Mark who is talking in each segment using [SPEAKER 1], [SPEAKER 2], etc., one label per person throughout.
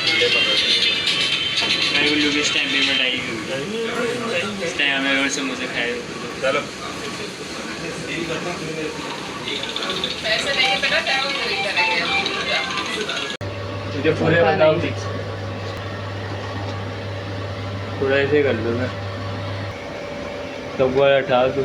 [SPEAKER 1] मेरे को लोग इस टाइम पेमेंट आएगी, इस टाइम हमें और समोसे खाए। चलो
[SPEAKER 2] पैसे नहीं बेटा, क्या करेंगे?
[SPEAKER 1] मुझे पूरे बताओ फिक्स, थोड़ा ऐसे कर दो ना, तब वाला उठा दो।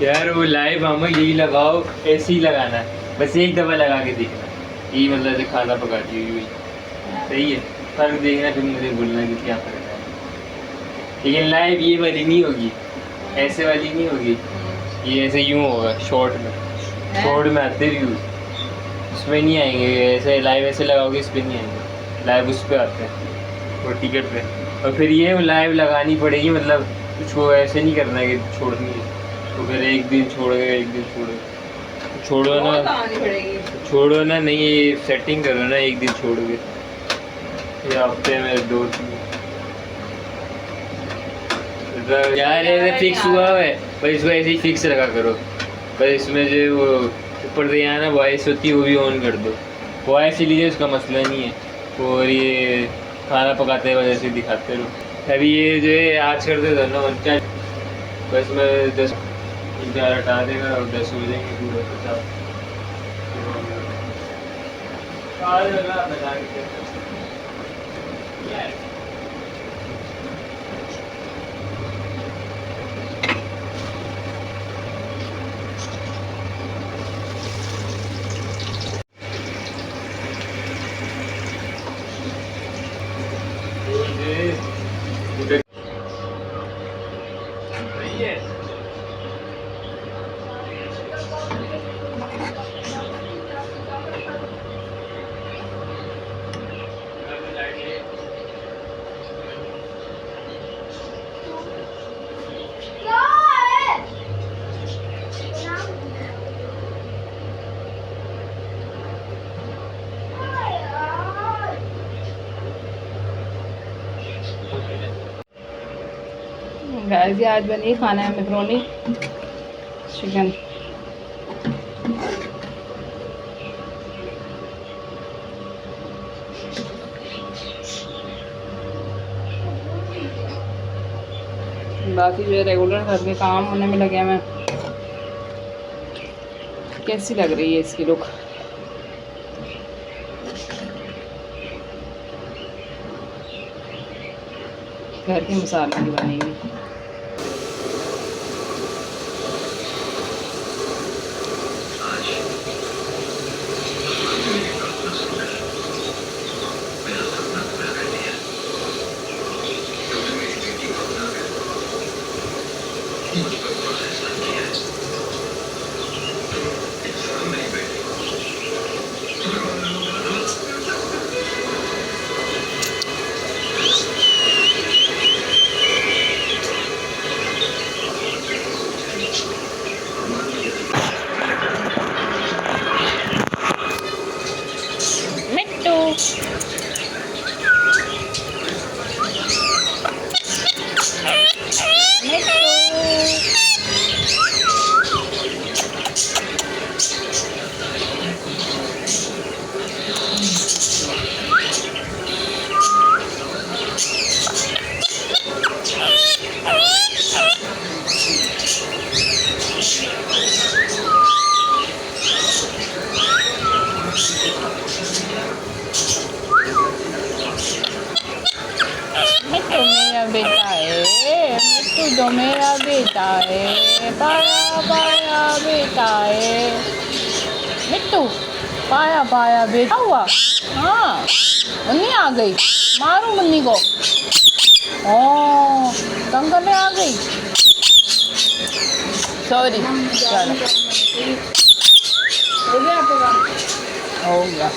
[SPEAKER 1] यार वो लाइव हम यही लगाओ, ऐसे ही लगाना है, बस एक दफ़ा लगा के देखना, यही मतलब ऐसे खाना पकाती हुई सही है। फर्क देखना फिर मुझे बोलना कि क्या फ़र्क है, लेकिन लाइव ये वाली नहीं होगी, ऐसे वाली नहीं होगी, ये ऐसे यूँ होगा शॉर्ट में आते व्यूज़, उसमें नहीं आएंगे ऐसे, लाइव ऐसे लगाओगे इस पर नहीं आएंगे, लाइव उस पर आते हैं वो टिकट पे। और फिर ये लाइव लगानी पड़ेगी, मतलब उसको ऐसे नहीं करना है कि छोड़नी है, तो फिर एक दिन छोड़ गए, एक दिन छोड़ो ना, नहीं ये सेटिंग करो ना, एक दिन छोड़ के या हफ्ते में 2-3 यार ऐसे फिक्स हुआ है, पर इसको ऐसे ही फिक्स रखा करो। पर इसमें जो वो ऊपर से यहाँ ना वॉइस होती है वो भी ऑन कर दो, वॉइस लीजिए उसका मसला नहीं है, और ये खाना पकाते हुए ऐसे दिखाते रहो। अभी ये जो है आज कर देता ना 49, बस मैं 10 हटा देगा और 10 हो जाएंगे पूरा 50।
[SPEAKER 2] गाइस आज बनी खाना है मैक्रोनी चिकन। बाकी जो है रेगुलर घर के काम होने में लगे हैं। कैसी लग रही है इसकी लुक? घर के मसाले की बनी हुई। बेटा है मिट्टू, जो मेरा बेटा है, पाया पाया बेटा है मिट्टू, पाया पाया बेटा हुआ। हाँ मुन्नी आ गई, मारू मुन्नी को। ओ तंग करने आ गई, सॉरी। चलो हो गया।